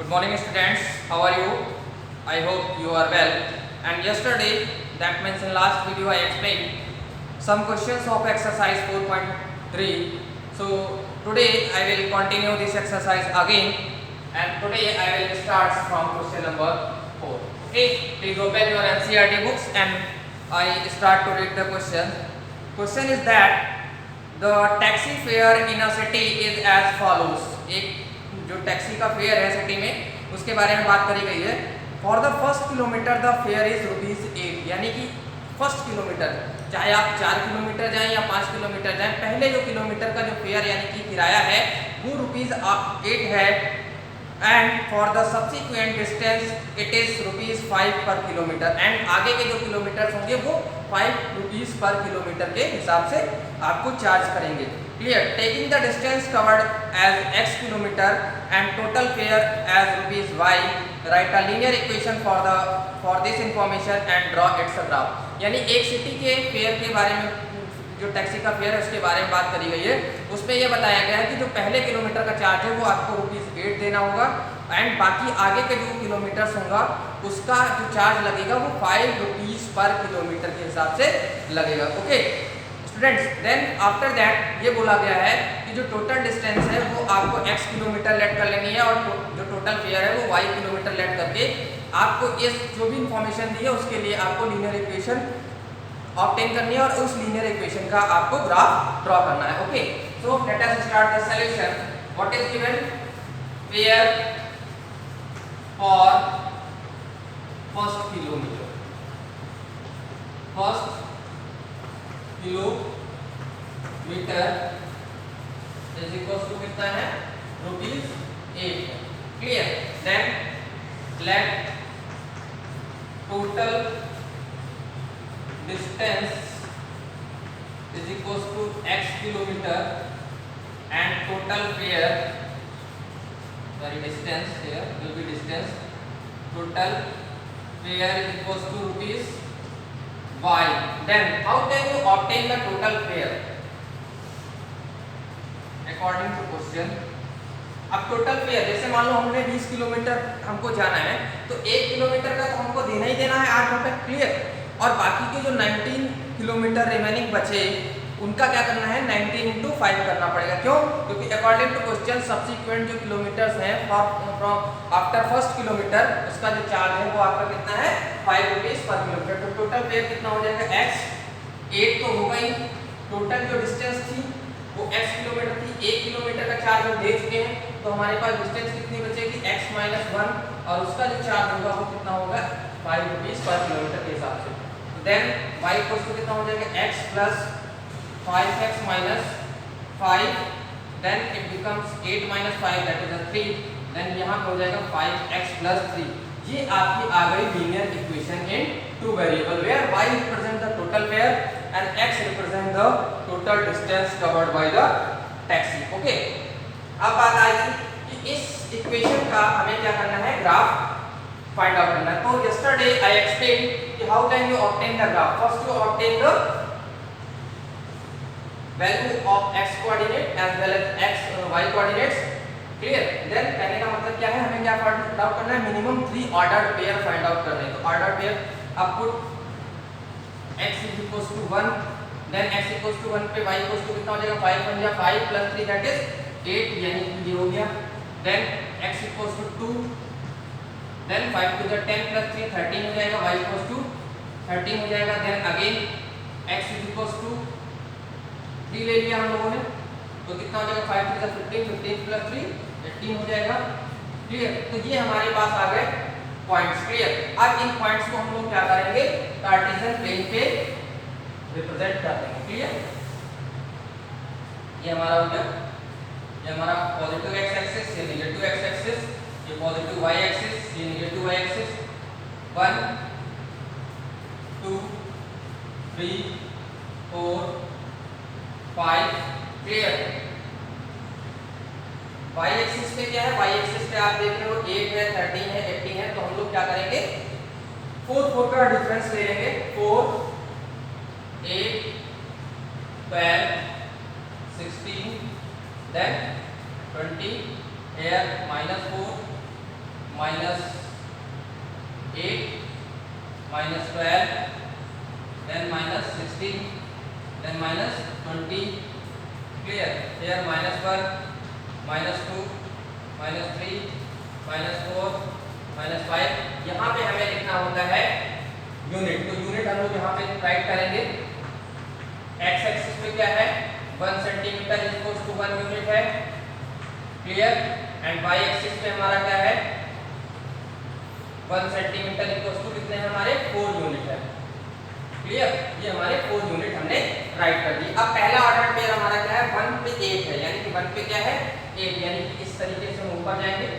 Good morning students, how are you? I hope you are well. And yesterday, that means in last video I explained some questions of exercise 4.3. So today I will continue this exercise again, and today I will start from question number 4. Okay, please open your NCERT books and I start to read the question. Question is that the taxi fare in a city is as follows. एक जो taxi का fair है city में उसके बारे में बात करी गई है. For the first kilometre the fair is ₹8, यानी कि फर्स्ट किलोमीटर चाहे आप 4 किलोमीटर जाएं या 5 किलोमीटर जाएं, पहले जो किलोमीटर का जो फेयर यानी कि किराया है वो ₹8 है. And for the subsequent distance it is ₹5 पर किलोमीटर. एंड आगे के जो किलोमीटर होंगे वो ₹5 पर किलोमीटर के हिसाब से आपको चार्ज करेंगे. Clear. Taking the distance covered as x kilometre and total fare as ₹y, write a linear equation for this information and draw its graph. यानी एक सिटी के फेयर के बारे में, जो टैक्सी का फेयर है उसके बारे में बात करी गई है. उसमें यह बताया गया है कि जो पहले किलोमीटर का चार्ज है वो आपको ₹8 देना होगा, एंड बाकी आगे के जो किलोमीटर्स होगा उसका जो चार्ज लगेगा वो ₹5 पर किलोमीटर के हिसाब से लगेगा. Okay students, then after that ये बोला गया है कि जो टोटल डिस्टेंस है वो आपको x किलोमीटर लेट कर लेनी है और जो टोटल फेयर है वो y किलोमीटर लेट करके आपको इस जो भी इंफॉर्मेशन दी है उसके लिए आपको लीनियर इक्वेशन ऑब्टेन करनी है और उस लीनियर इक्वेशन का आपको ग्राफ ड्रॉ करना है. Okay, so let us start the solution. What is given? Fare for first kilometre. First kilometre is equal to कितना है? ₹8. Clear. Then let total distance is equals to x kilometer and total fare, sorry distance here will be distance, total fare is equals to ₹y. Then how can you obtain the total fare? According to question, अब total fair जैसे मान लो हमने 20 kilometre हमको जाना है तो 1 kilometre का तो हमको देना ही देना है ₹8. क्लियर. और बाकी के जो 19 किलोमीटर रिमेनिंग बचे उनका क्या करना है? 19 into 5 करना पड़ेगा. क्यों? क्योंकि अकॉर्डिंग टू क्वेश्चन सब्सिक्वेंट जो किलोमीटर्स हैं फ्रॉम आफ्टर फर्स्ट किलोमीटर उसका जो चार्ज है वो आपका कितना है? ₹5 पर किलोमीटर. तो टोटल फेयर कितना हो जाएगा? x 8 तो होगा ही. टोटल जो डिस्टेंस थी वो x किलोमीटर थी. 1 किलोमीटर का चार्ज हम दे चुके हैं तो हमारे पास डिस्टेंस कितनी बचेगी? x - 1 और उसका जो चार्ज होगा वो कितना होगा? ₹5 पर किलोमीटर के हिसाब से. देन y इक्वल्स टू कितना हो जाएगा? x plus 5x minus 5. Then it becomes 8 - 5 that is 3. Then यहाँ पे हो जाएगा 5x प्लस 3. ये आपकी आ गई linear equation in two variable where y represent the total fare and x represent the total distance covered by the taxi. Okay, अब बात आएगी कि इस इक्वेशन का हमें क्या करना है? ग्राफ फाइंड आउट करना है. तो yesterday I explained कि how can you obtain the graph. First you obtain the value of x coordinate as well as y coordinates. Clear. Then कहने का मतलब क्या है? हमें क्या फाइंड आउट करना है? Minimum 3 ordered pair find out करने हैं. तो ऑर्डर्ड पेयर आप पुट x = 1, देन x = 1 पे y = कितना हो जाएगा? 5 1 या 5 प्लस 3 दैट इज 8, यानी कि ये हो गया. Then x = 2, then 5 to the 10 plus 3 13 हो जाएगा. y equals to 13 हो जाएगा. Then again x is equals to 3 ले लिया हम लोगों ने तो कितना हो जाएगा? 5 to the 15 15 plus 3 18 हो जाएगा. क्लियर. तो ये हमारे पास आ गए पॉइंट्स. क्लियर. अब इन पॉइंट्स को हम लोग क्या करेंगे? कार्टेशियन प्लेन पे रिप्रेजेंट कर देंगे. क्लियर. ये हमारा हो गया, ये हमारा पॉजिटिव x एक्सिस, ये नेगेटिव x एक्सिस, ये पॉजिटिव y एक्सिस, ये negative y axis. 1 2 3 4 5. Clear. y axis पे क्या है? y एक्सिस पे आप देख रहे हो 8 है, 13 है, 18 है. तो हम लोग क्या करेंगे? 4 का डिफरेंस ले लेंगे. 4 8 12 16 then 20 here -4 minus 8 minus 12 then minus 16 then minus 20 clear here minus 1 minus 2 minus 3 minus 4 minus 5 यहाँ पे हमें लिखना होता है यूनिट तो यूनिट हम लोग यहाँ पे राइट करेंगे x एक्सिस पे क्या है 1 सेंटीमीटर इक्वल्स टू 1 यूनिट है क्लियर एंड y एक्सिस पे हमारा क्या है 1 सेंटीमीटर इक्वल्स टू कितने हैं हमारे 4 यूनिट है क्लियर ये हमारे 4 यूनिट हमने राइट कर दी। अब पहला ऑर्डर पेयर हमारा क्या है 1 पे 8 है यानी कि 1 पे क्या है 8 यानी कि इस तरीके से हम ऊपर जाएंगे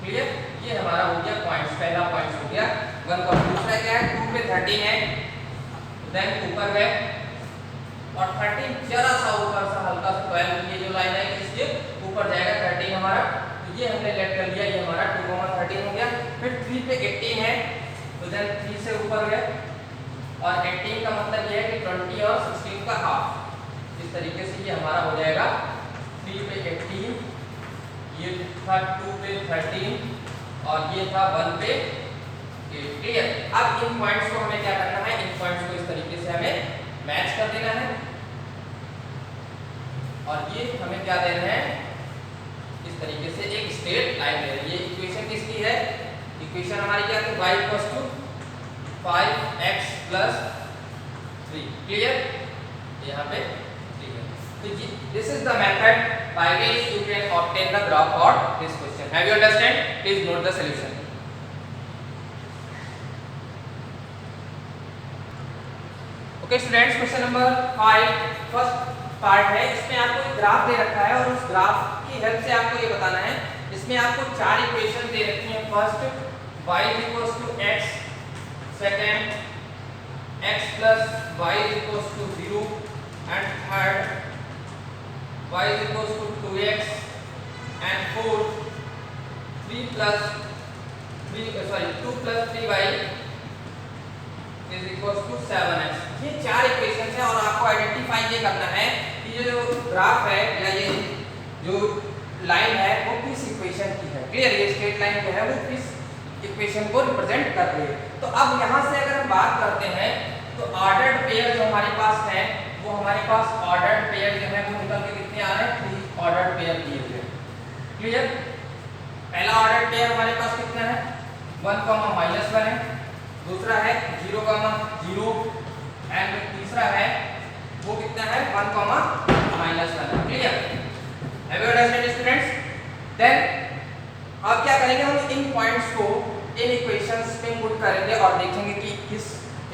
क्लियर ये हमारा हो गया पॉइंट्स पहला पॉइंट हो गया 1 का दूसरा क्या है 2 पे 13 है देन ऊपर है और 13 जरा सा ऊपर सा हल्का सा 12 ये जो लाइन है इसके ऊपर जाएगा 13 हमारा तो ये हमने लेट कर लिया ये हमारा 2, 13 हो गया फिर 3 पे 18 है तो देन 3 से ऊपर है और 18 का मतलब ये है कि 20 और 16 का हाफ इस तरीके से ये हमारा हो जाएगा 3 पे 18 ये था 2 पे 13 और ये था 1 पे 8 क्लियर। अब इन पॉइंट्स को हमें क्या करना है इन पॉइंट्स को इस तरीके से हमें मैच कर देना है और ये हमें क्या दे रहे हैं इस तरीके से एक स्ट्रेट लाइन दे रही है। ये इक्वेशन किसकी है इक्वेशन हमारी क्या थी y = 5x + 3 क्लियर यहाँ पे ठीक है तो this is the method by which you can obtain the graph for this question. Have you understand? Please note the solution. Okay students, question number 5 first part है इसमें आपको एक ग्राफ दे रखा है और उस ग्राफ की हेल्प से आपको ये बताना है इसमें आपको 4 इक्वेशन दे रखी हैं first y = x second x + y = 0 and third y = 2x and fourth 2 + 3y = 7x ये 4 इक्वेशंस हैं और आपको आइडेंटिफाई ये करना है कि ये जो ग्राफ है या ये जो लाइन है वो किस इक्वेशन की है क्लियर ये स्ट्रेट लाइन जो है वो किस इक्वेशन को रिप्रेजेंट कर रही है। तो अब यहाँ से अगर हम बात करते हैं तो ऑर्डर्ड पेयर जो हमारे पास है वो हमारे पास ऑर्डर्ड पेयर जो है वो निकल के कितने आ रहे हैं 3 ऑर्डर्ड पेयर दिए हुए क्लियर। पहला ऑर्डर्ड पेयर हमारे पास कितना है 1, -1 है दूसरा है 0, 0 एंड तीसरा है वो कितना है 1, -1 clear. Have you understand students then अब क्या करेंगे हम इन पॉइंट्स को इन इक्वेशंस में पुट करेंगे और देखेंगे कि किस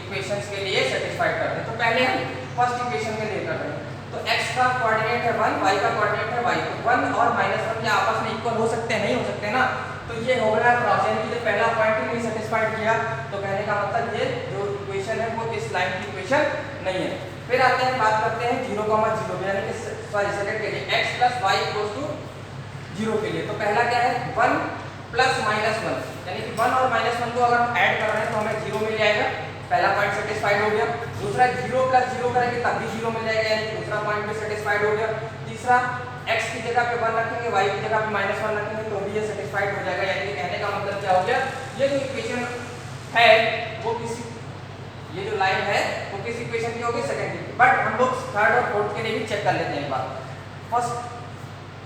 इक्वेशंस के लिए सेटिस्फाइड करते हैं। तो पहले हम फर्स्ट इक्वेशन के लिए कर रहे हैं तो x का कोऑर्डिनेट है 1 y का कोऑर्डिनेट है y तो 1 और -1 क्या आपस में इक्वल हो सकते हैं नहीं हो सकते ना तो ये हो गया क्रॉस यानी कि पहला पॉइंट ही नहीं सेटिस्फाइड किया तो कहने का मतलब ये जो इक्वेशन है वो इस लाइन की इक्वेशन नहीं है। फिर आते हैं बात करते हैं 0, 0 यानी कि सॉरी सेकंड के लिए x + y = 0 के लिए तो पहला क्या है 1 + -1 यानी कि 1 और -1 को अगर हम ऐड कर रहे हैं तो हमें 0 मिल जाएगा पहला पॉइंट सेटिस्फाइड हो गया। दूसरा 0 + 0 करेंगे तब भी 0 मिल जाएगा यानी कि दूसरा पॉइंट भी सेटिस्फाइड हो गया। तीसरा x की जगह पे 1 रखेंगे y की जगह पे -1 रखेंगे तो भी ये सेटिस्फाइड हो जाएगा यानी कि कहने का मतलब क्या हो गया ये जो इक्वेशन है वो किसी ये जो लाइन है वो किस इक्वेशन की होगी सेकंड की। बट हम लोग थर्ड और फोर्थ के लिए भी चेक कर लेते हैं एक बार। फर्स्ट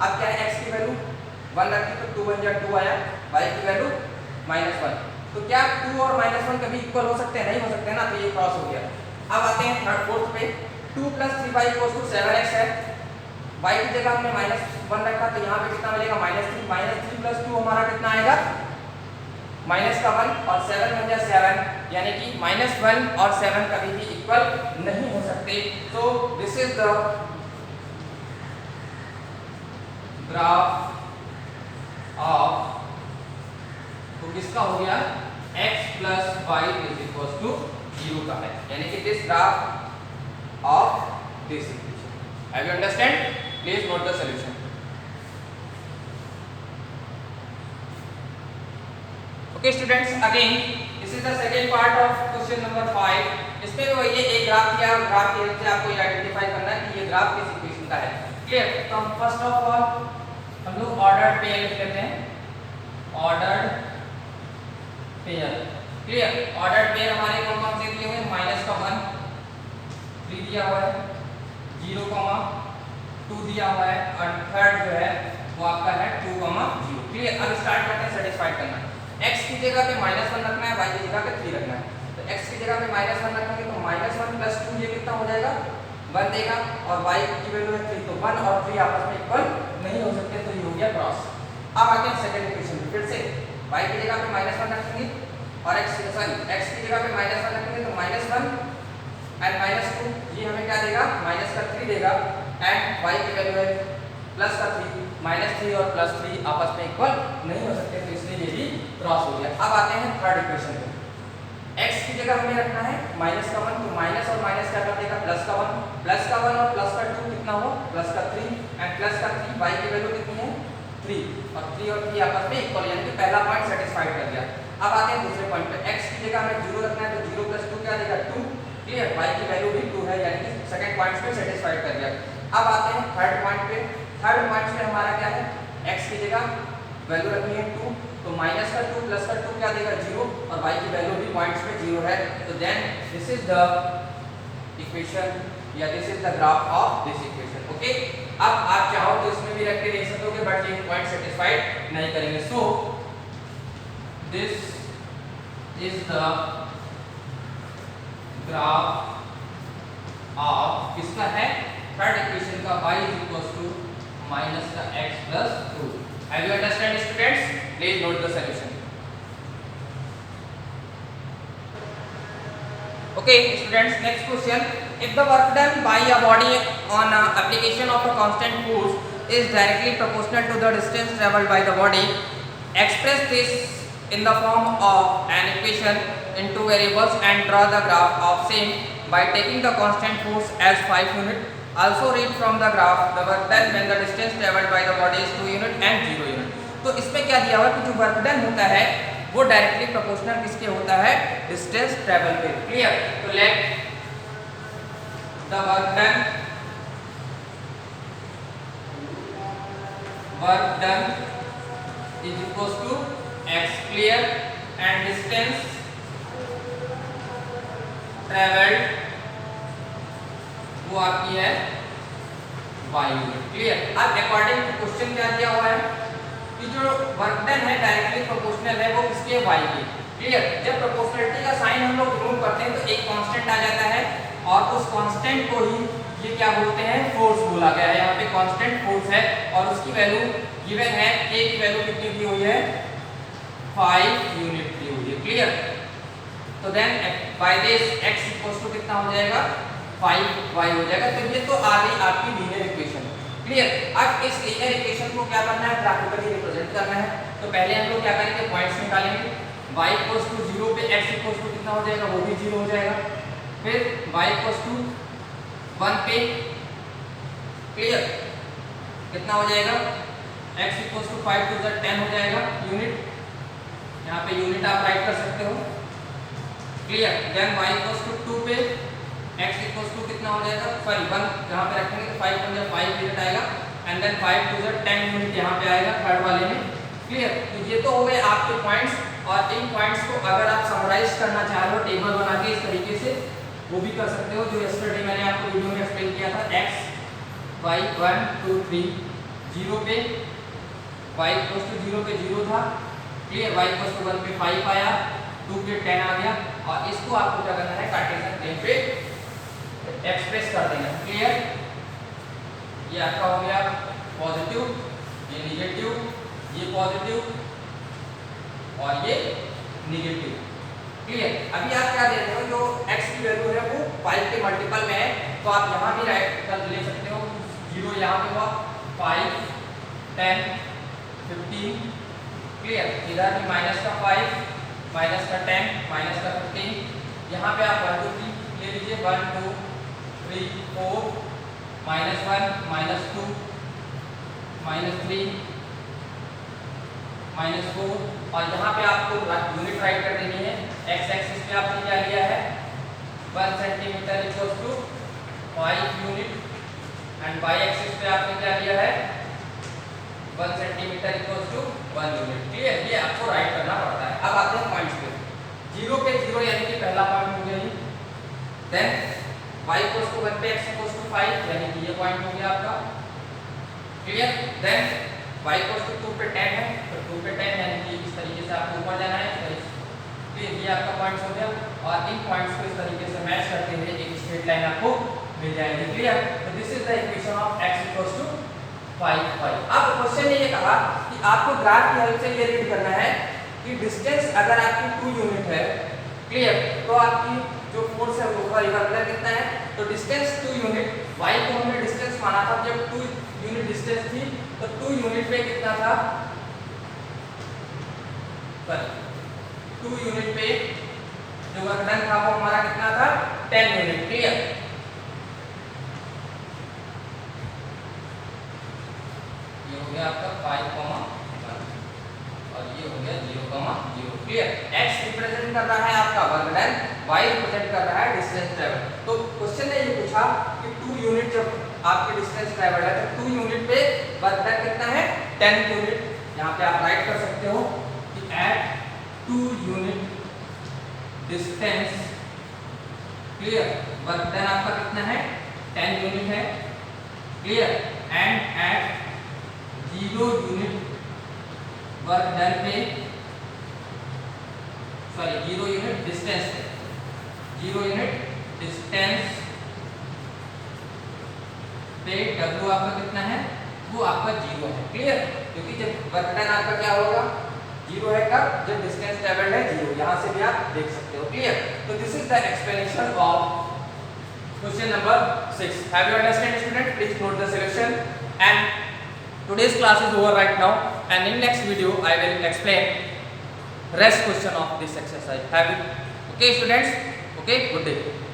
अब क्या है x की वैल्यू 1 रखी तो 2 × 2 आया y की वैल्यू -1 तो क्या 2 और -1 कभी इक्वल हो सकते हैं नहीं हो सकते ना तो ये क्रॉस हो गया। अब आते हैं थर्ड फोर्थ पे 2 + 3y = 7x है y की जगह हमने -1 रखा तो यहाँ पे कितना मिलेगा -3 + 2 हमारा कितना आएगा -1 और 7 बन जाए 7 यानी कि -1 और 7 कभी भी इक्वल नहीं हो सकते। तो this is the graph of तो किसका हो गया x + y = 0 का है यानी कि this graph of this equation. Have you understand please note the solution. Okay students, again this is the second part of question number 5 इसमें वो ये एक ग्राफ दिया और ग्राफ की हेल्प से आपको ये आइडेंटिफाई करना है कि ये ग्राफ किस इक्वेशन का है क्लियर। तो हम फर्स्ट ऑफ ऑल हम लोग ऑर्डर्ड पेयर लिख लेते हैं ordered pair. Clear, ordered pair हमारे कौन कौन से दिए हुए हैं, माइनस का 1 3 दिया हुआ है, 0,2 दिया हुआ है, और थर्ड जो है वो आपका है 2,0। क्लियर, अब स्टार्ट करते हैं सेटिस्फाइड करना। x की जगह पे -1 रखना है, y की जगह पे 3 रखना है। तो x की जगह पे -1 रखेंगे तो -1 + 2 ये कितना हो जाएगा, 1 देगा, और y की वैल्यू है 3, तो 1 और 3 आपस में इक्वल नहीं हो सकते, तो ये हो गया क्रॉस। अब आते हैं सेकंड इक्वेशन पे, फिर से y की जगह पे -1 रखेंगे और x की जगह पे -1 रखेंगे तो -1 एंड -2 ये हमें क्या देगा, -3 देगा, एंड y की वैल्यू है +3, -3 और +3 आपस में इक्वल नहीं हो सकते, तो इसलिए ये भी क्रॉस हो गया। अब आते हैं थर्ड इक्वेशन पे, x की जगह हमें रखना है -1, तो माइनस और माइनस क्या कर देगा, +1 और +2 कितना हो, +3 एंड +3, y की वैल्यू कितनी है 3, और 3 और 3 आपस में इक्वल, यानी कि पहला पॉइंट सेटिस्फाइड कर दिया। अब आते हैं दूसरे पॉइंट पे, x की जगह हमें 0 रखना है, तो 0 + 2 क्या देगा 2। क्लियर, y की वैल्यू भी 2 है, यानी कि सेकंड पॉइंट पे सेटिस्फाइड कर दिया। अब आते हैं थर्ड पॉइंट पे, थर्ड पॉइंट पे हमारा क्या है, x की जगह वैल्यू रखनी है 2, तो -2 + 2 क्या देगा 0, और y की वैल्यू भी पॉइंट्स पे 0 है, तो then this is the equation या this is the graph of this equation. Okay, अब आप चाहो तो इसमें भी रख के देख सकोगे, बट ये पॉइंट सेटिस्फाइड नहीं करेंगे। So this is the graph of किसका है, थर्ड इक्वेशन का, y -x + 2। Have you understand students? Please note the solution. Okay students, next question. If the work done by a body on application of a constant force is directly proportional to the distance traveled by the body, express this in the form of an equation in two variables and draw the graph of same by taking the constant force as 5 unit. Also read from the graph the work done when the distance traveled by the body is 2 unit and 0 unit. तो इसमें क्या दिया हुआ है कि जो work done होता है वो डायरेक्टली प्रोपोर्शनल किसके होता है, डिस्टेंस ट्रेवल पे। क्लियर, तो let the work done is equals to x। Clear, and distance travelled वो आपकी है y यूनिट। क्लियर, अब अकॉर्डिंग टू क्वेश्चन क्या दिया हुआ है कि जो वर्क डन है डायरेक्टली प्रोपोर्शनल है वो किसके, y के। क्लियर, जब प्रोपोर्शनलिटी का साइन हम लोग रिमूव करते हैं तो एक कांस्टेंट आ जाता है, और उस कांस्टेंट को ही ये क्या बोलते हैं, फोर्स बोला गया है। यहाँ पे कांस्टेंट फोर्स है और उसकी वैल्यू गिवन है, a की वैल्यू कितनी दी हुई है, 5 यूनिट दी हुई है। क्लियर, तो then by this x equals to कितना हो जाएगा, 5y हो जाएगा। तो ये तो आ गई आपकी लीनियर इक्वेशन। क्लियर, अब इस लीनियर इक्वेशन को क्या करना है, ग्राफिकली रिप्रेजेंट करना है। तो पहले हम लोग क्या करेंगे, पॉइंट्स निकालेंगे, y इक्वल्स टू 0 पे x इक्वल्स टू कितना हो जाएगा, वो भी 0 हो जाएगा। फिर y इक्वल्स टू 1 पे, क्लियर, कितना हो जाएगा, x equals to 5 to the 10 हो जाएगा यूनिट, यहाँ पे यूनिट आप राइट कर सकते हो। Clear, then y equals to 2 पे x इक्वल्स टू कितना हो जाएगा, सॉरी 1 यहाँ पे रखेंगे तो 5 × 5 यूनिट आएगा, and then 5 to the 10 unit यहाँ पे आएगा थर्ड वाले में। क्लियर, तो ये तो हो गए आपके पॉइंट्स, और इन पॉइंट्स को अगर आप समराइज करना चाह रहे हो टेबल बना के इस तरीके से, वो भी कर सकते हो, जो यस्टरडे मैंने आपको वीडियो में एक्सप्लेन किया था। x y 1 2 3 0 पे y इक्वल्स टू 0 पे 0 था। क्लियर, y इक्वल्स टू 1 पे 5 आया, 2 पे 10 आ गया, और इसको आपको क्या करना है, कार्टेशियन प्लेन पे एक्सप्रेस कर देना। क्लियर, ये आपका हो गया पॉजिटिव, ये निगेटिव, ये पॉजिटिव और ये निगेटिव। क्लियर, अभी आप क्या दे रहे हो, जो x की वैल्यू है वो 5 के मल्टीपल में है, तो आप यहाँ भी राइट कर ले सकते हो। 0 यहाँ पे हुआ, 5 10 15। क्लियर, इधर भी माइनस का 5 माइनस का 10 माइनस का 15, यहाँ पे आप 1 2 3 ले लीजिए, 1 2 3 4 -1 -2 -3 -4, और यहाँ पे आपको यूनिट राइट कर देनी है। x एक्सिस पे आपने क्या लिया है, 1 centimetre equals to 5 unit, and y axis पे आपने क्या लिया है, 1 centimetre equals to 1 unit. Clear, ये पहला पॉइंट हो गया ये। देन y इक्वल्स टू 1 पे x इक्वल्स टू 5 यानी कि ये पॉइंट हो गया आपका clear. Then y equals to 2 पे 10 है तो 2 पे 10 यानी कि इस तरीके से आपको ऊपर जाना है तो ये आपका पॉइंट्स हो गया और इन पॉइंट्स को इस तरीके से मैच करते हुए एक स्ट्रेट लाइन आपको मिल जाएगी क्लियर। तो this is the equation of x equals to 5 5। अब क्वेश्चन ने ये कहा कि आपको ग्राफ की हेल्प से ये रीड करना है कि डिस्टेंस अगर आपकी 2 यूनिट है क्लियर तो आपकी जो फोर्स है वो उसका रिवर्सल कितना है। तो डिस्टेंस 2 यूनिट y को हमने डिस्टेंस माना था जब 2 यूनिट डिस्टेंस थी तो 2 यूनिट पे कितना था 2 यूनिट पे जो वर्क डन था वो हमारा कितना था 10 यूनिट क्लियर। ये हो गया आपका 5 और ये हो गया 0 क्लियर। x रिप्रेजेंट कर रहा है आपका वर्क डन, y रिप्रेजेंट कर रहा है डिस्टेंस ट्रैवल। तो क्वेश्चन ने ये पूछा कि 2 यूनिट जब आपकी डिस्टेंस ट्रैवल है तो 2 यूनिट पे वर्क डन कितना है 10 यूनिट। यहाँ पे आप राइट कर सकते हो कि at 2 unit distance clear work done आपका कितना है 10 यूनिट है clear. And at 0 unit work done पे 0 यूनिट डिस्टेंस पे 0 यूनिट डिस्टेंस पे W आपका कितना है वो आपका 0 है क्लियर। क्योंकि जब वर्क डन आपका क्या होगा 0 है कब जब डिस्टेंस ट्रैवल्ड है 0। यहाँ से भी आप देख सकते हो क्लियर। तो this is the explanation of question number 6। Have you understand student? Please note the solution and today's class is over right now and in next video I will explain rest question of this exercise. Have you okay students? Okay, good day.